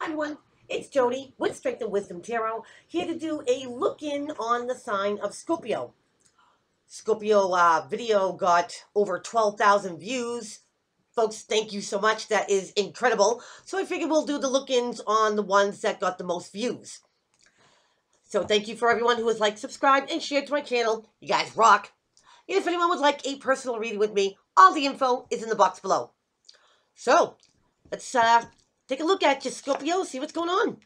Hi everyone, it's Jody with Strength and Wisdom Tarot, here to do a look-in on the sign of Scorpio. Scorpio video got over 12,000 views. Folks, thank you so much. That is incredible. So I figured we'll do the look-ins on the ones that got the most views. So thank you for everyone who has liked, subscribed, and shared to my channel. You guys rock. And if anyone would like a personal reading with me, all the info is in the box below. So, let's take a look at you, Scorpio, see what's going on.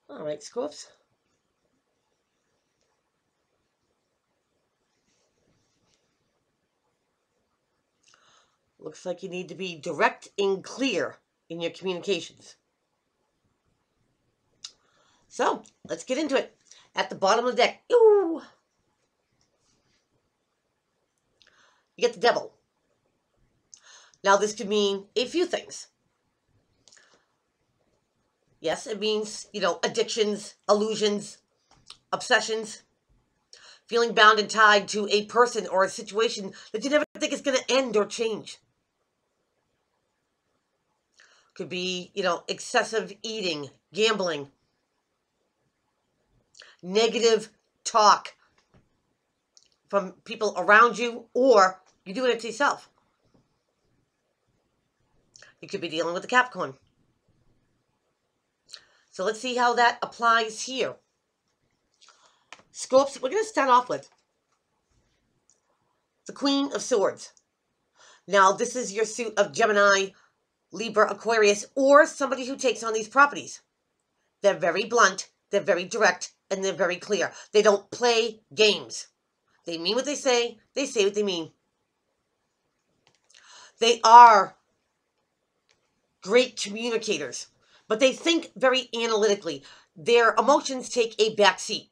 All right, Scorps. Looks like you need to be direct and clear in your communications. So, let's get into it. At the bottom of the deck, ooh, you get the Devil. Now, this could mean a few things. Yes, it means, addictions, illusions, obsessions, feeling bound and tied to a person or a situation that you never think is going to end or change. Could be, excessive eating, gambling, negative talk from people around you, or you're doing it to yourself. You could be dealing with the Capricorn. So let's see how that applies here. Scorps, we're going to start off with the Queen of Swords. Now, this is your suit of Gemini, Libra, Aquarius, or somebody who takes on these properties. They're very blunt, they're very direct, and they're very clear. They don't play games. They mean what they say what they mean. They are great communicators, but they think very analytically. Their emotions take a back seat.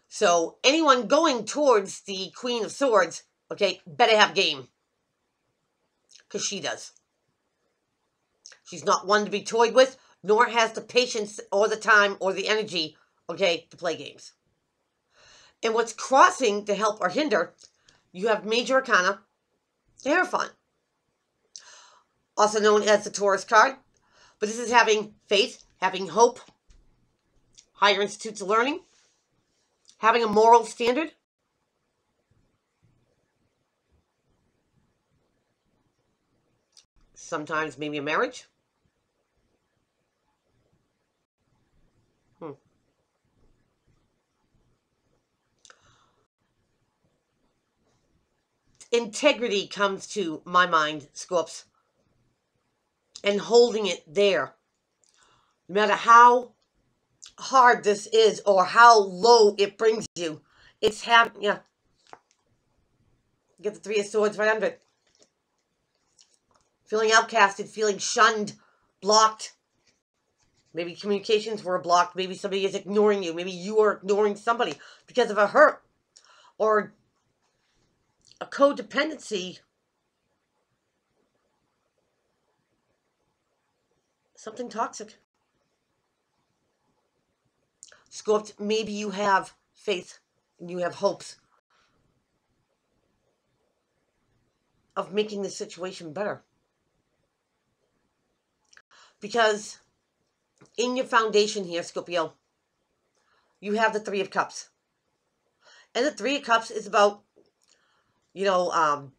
So anyone going towards the Queen of Swords, okay, better have game. Because she does. She's not one to be toyed with, nor has the patience or the time or the energy, okay, to play games. And what's crossing to help or hinder, you have Major Arcana, the Hierophant, also known as the Taurus card. But this is having faith, having hope, higher institutes of learning, having a moral standard, sometimes maybe a marriage. Integrity comes to my mind, Scorps, and holding it there. No matter how hard this is or how low it brings you, it's having, yeah. Get the Three of Swords right under it. Feeling outcasted, feeling shunned, blocked. Maybe communications were blocked. Maybe somebody is ignoring you. Maybe you are ignoring somebody because of a hurt or a codependency. Something toxic. Scorpio, maybe you have faith and you have hopes of making the situation better. Because in your foundation here, Scorpio, you have the Three of Cups. And the Three of Cups is about,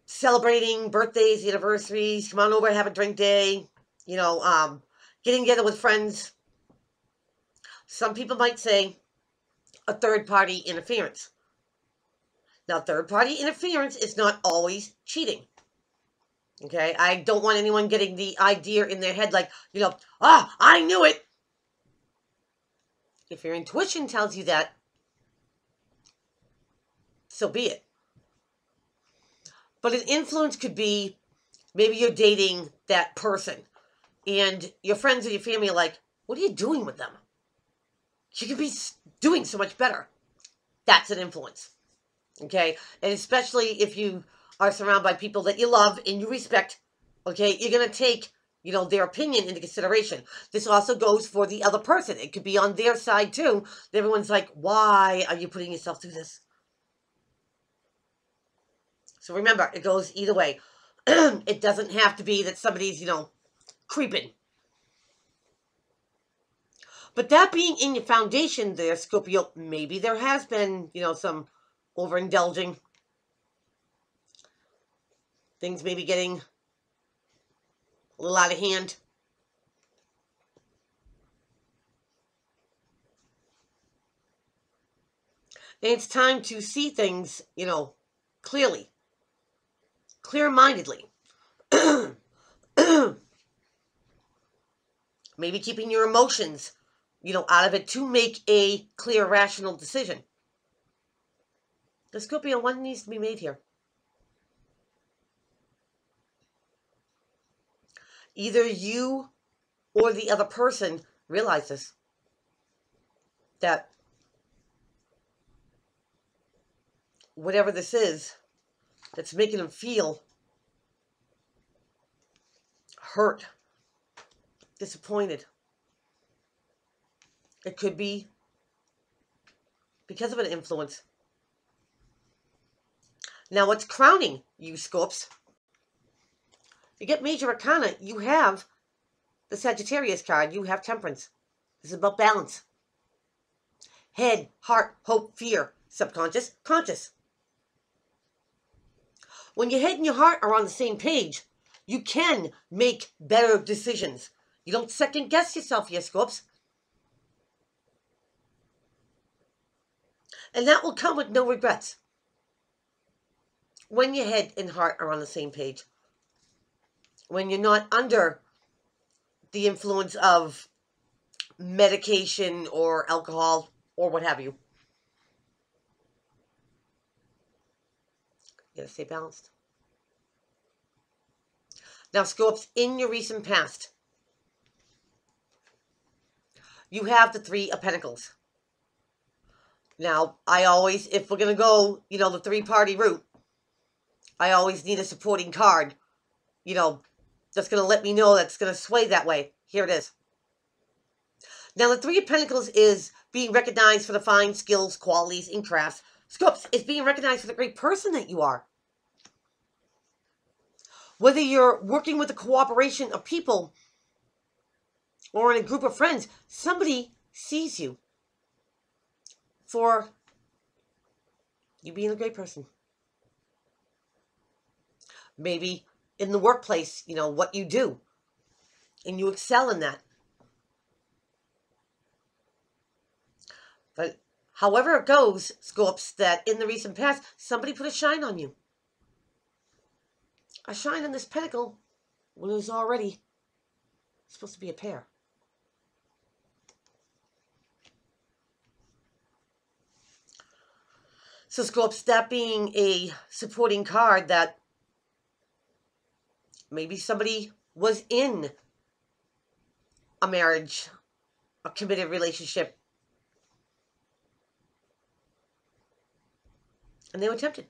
celebrating birthdays, anniversaries, come on over, have a drink day, getting together with friends. Some people might say a third-party interference. Now, third-party interference is not always cheating. Okay? I don't want anyone getting the idea in their head like, I knew it. If your intuition tells you that, so be it. But an influence could be, maybe you're dating that person, and your friends or your family are like, what are you doing with them? You could be doing so much better. That's an influence. Okay? And especially if you are surrounded by people that you love and you respect, okay, you're going to take, their opinion into consideration. This also goes for the other person. It could be on their side too. Everyone's like, why are you putting yourself through this? So remember, it goes either way. It doesn't have to be that somebody's, creeping. But that being in your foundation there, Scorpio, maybe there has been, some overindulging. Things maybe getting a little out of hand. And it's time to see things, clearly, clear-mindedly. Maybe keeping your emotions, out of it to make a clear, rational decision. The Scorpio, one needs to be made here. Either you or the other person realize this. That whatever this is that's making them feel hurt, disappointed. It could be because of an influence. Now, what's crowning you, Scorps? You get major arcana, you have the Sagittarius card, you have Temperance. This is about balance. Head, heart, hope, fear, subconscious, conscious. When your head and your heart are on the same page, you can make better decisions. You don't second guess yourself here, Scorps. And that will come with no regrets. When your head and heart are on the same page. When you're not under the influence of medication or alcohol or what have you. You gotta stay balanced. Now, Scorps, in your recent past, you have the Three of Pentacles. Now, I always, if we're going to go, the three-party route, I always need a supporting card, that's going to let me know that's going to sway that way. Here it is. Now, the Three of Pentacles is being recognized for the fine skills, qualities, and crafts. Scorps is being recognized for the great person that you are. Whether you're working with a cooperation of people or in a group of friends, somebody sees you for you being a great person. Maybe in the workplace, what you do, and you excel in that. But however it goes, Scorps, that in the recent past, somebody put a shine on you. A shine on this pentacle when it was already supposed to be a pair. So, Scorps, that being a supporting card that maybe somebody was in a marriage, a committed relationship, and they were tempted.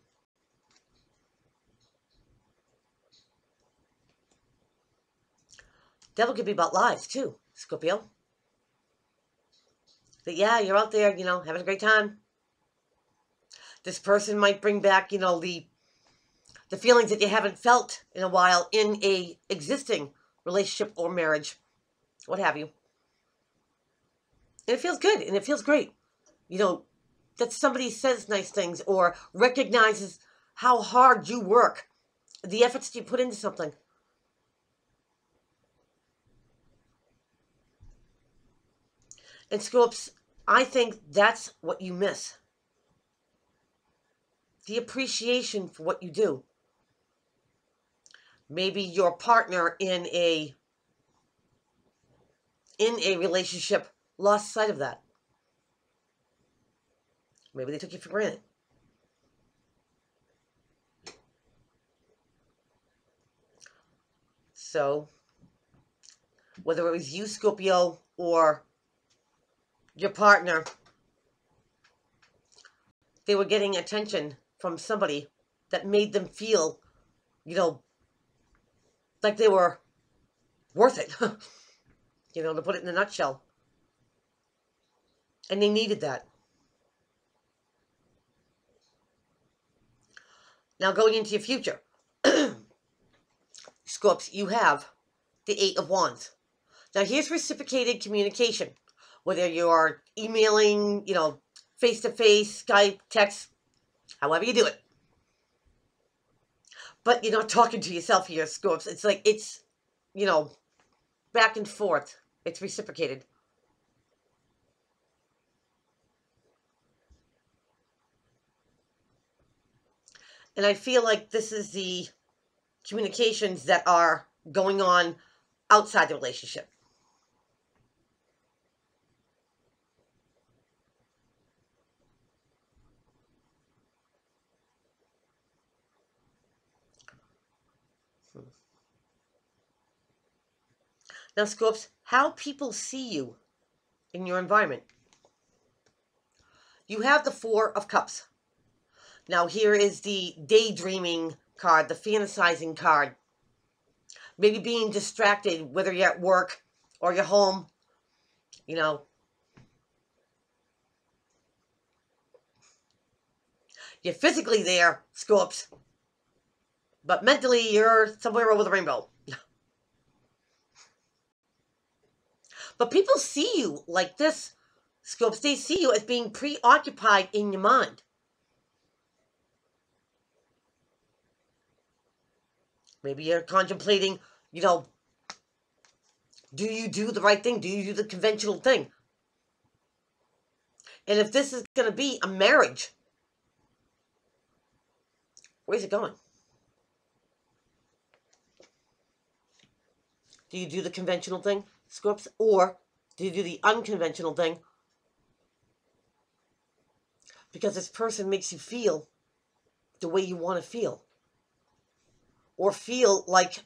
Devil could be about lies, too, Scorpio. But yeah, you're out there, having a great time. This person might bring back, the feelings that you haven't felt in a while in a existing relationship or marriage, what have you. And it feels good, and it feels great. That somebody says nice things or recognizes how hard you work, the efforts that you put into something. And Scorps, I think that's what you miss. The appreciation for what you do. Maybe your partner in a relationship lost sight of that. Maybe they took you for granted. So, whether it was you, Scorpio, or your partner, they were getting attention from somebody that made them feel, like they were worth it, to put it in a nutshell. And they needed that. Now, going into your future, Scorps, you have the Eight of Wands. Now, here's reciprocated communication. Whether you're emailing, face-to-face, Skype, text, however you do it. But you're not talking to yourself here, Scorps. It's like, it's, back and forth. It's reciprocated. And I feel like this is the communications that are going on outside the relationship. Now, Scorps, how people see you in your environment. You have the Four of Cups. Now, here is the daydreaming card, the fantasizing card. Maybe being distracted, whether you're at work or you're home, You're physically there, Scorps, but mentally you're somewhere over the rainbow. But people see you like this, Scorps. They see you as being preoccupied in your mind. Maybe you're contemplating, do you do the right thing? Do you do the conventional thing? And if this is going to be a marriage, where's it going? Do you do the conventional thing, Scorps? Or do you do the unconventional thing? Because this person makes you feel the way you want to feel. Or feel like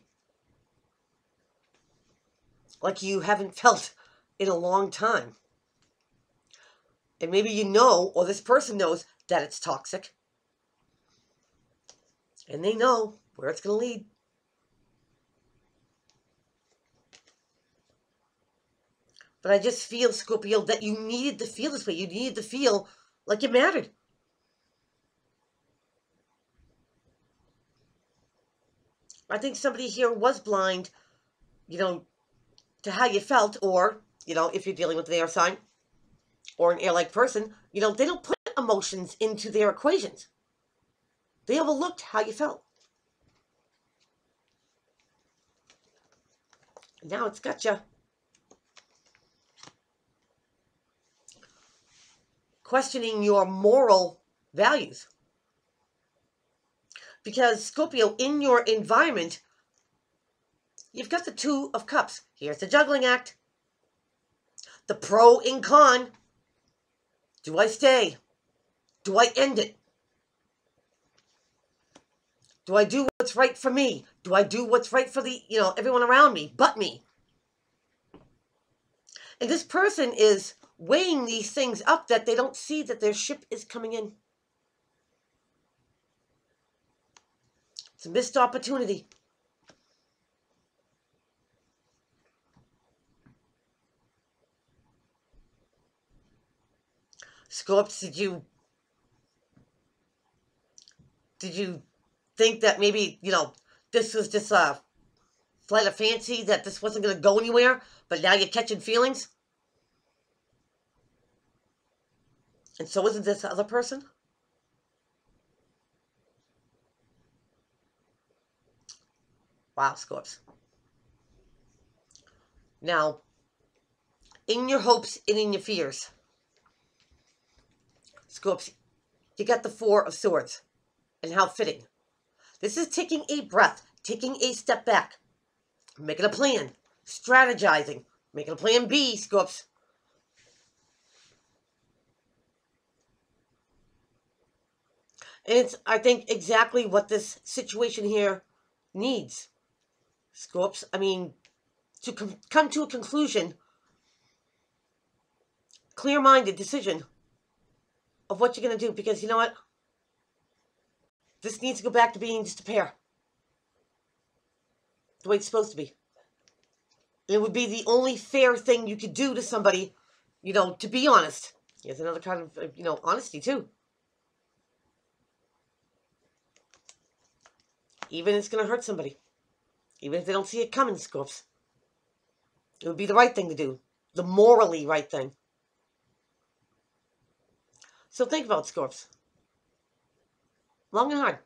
you haven't felt in a long time. And maybe or this person knows that it's toxic. And they know where it's going to lead. But I just feel, Scorpio, that you needed to feel this way. You needed to feel like it mattered. I think somebody here was blind, to how you felt, or, if you're dealing with an air sign or an air-like person, they don't put emotions into their equations. They overlooked how you felt. Now it's got you questioning your moral values. Because, Scorpio, in your environment, you've got the Two of Cups. Here's the juggling act. The pro and con. Do I stay? Do I end it? Do I do what's right for me? Do I do what's right for the, everyone around me but me? And this person is weighing these things up that they don't see that their ship is coming in. It's a missed opportunity. Scorps, did you think that maybe, this was just a flight of fancy, that this wasn't going to go anywhere, but now you're catching feelings? And so isn't this other person? Wow, Scorps. Now, in your hopes and in your fears, Scorps, you got the Four of Swords. And how fitting. This is taking a breath, taking a step back, making a plan, strategizing, making a plan B, Scorps. And it's, I think, exactly what this situation here needs, Scorps. I mean, to come to a conclusion, clear-minded decision of what you're going to do, because you know what? This needs to go back to being just a pair. The way it's supposed to be. It would be the only fair thing you could do to somebody, you know, to be honest. Here's another kind of, you know, honesty too. Even if it's going to hurt somebody. Even if they don't see it coming, Scorps. It would be the right thing to do. The morally right thing. So think about it, Scorps. Long and hard.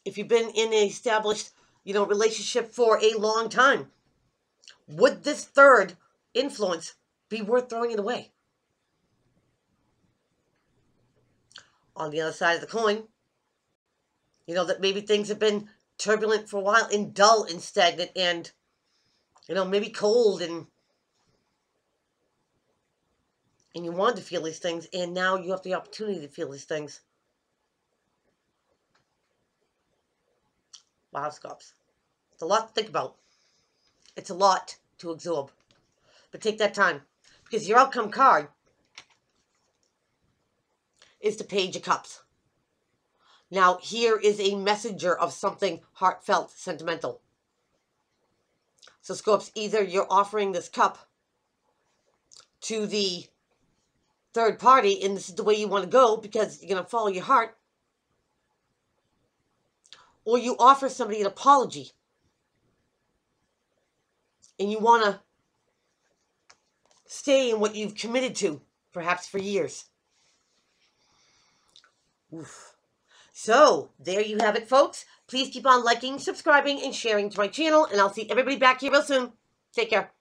If you've been in an established, you know, relationship for a long time, would this third influence be worth throwing it away? On the other side of the coin, you know, that maybe things have been turbulent for a while and dull and stagnant and, you know, maybe cold and you wanted to feel these things, and now you have the opportunity to feel these things. Wow, Scorps. It's a lot to think about. It's a lot to absorb. But take that time, because your outcome card is the Page of Cups. Now, here is a messenger of something heartfelt, sentimental. So, Scorps, either you're offering this cup to the third party, and this is the way you want to go because you're going to follow your heart, or you offer somebody an apology, and you want to stay in what you've committed to, perhaps for years. Oof. So, there you have it, folks. Please keep on liking, subscribing, and sharing to my channel, and I'll see everybody back here real soon. Take care.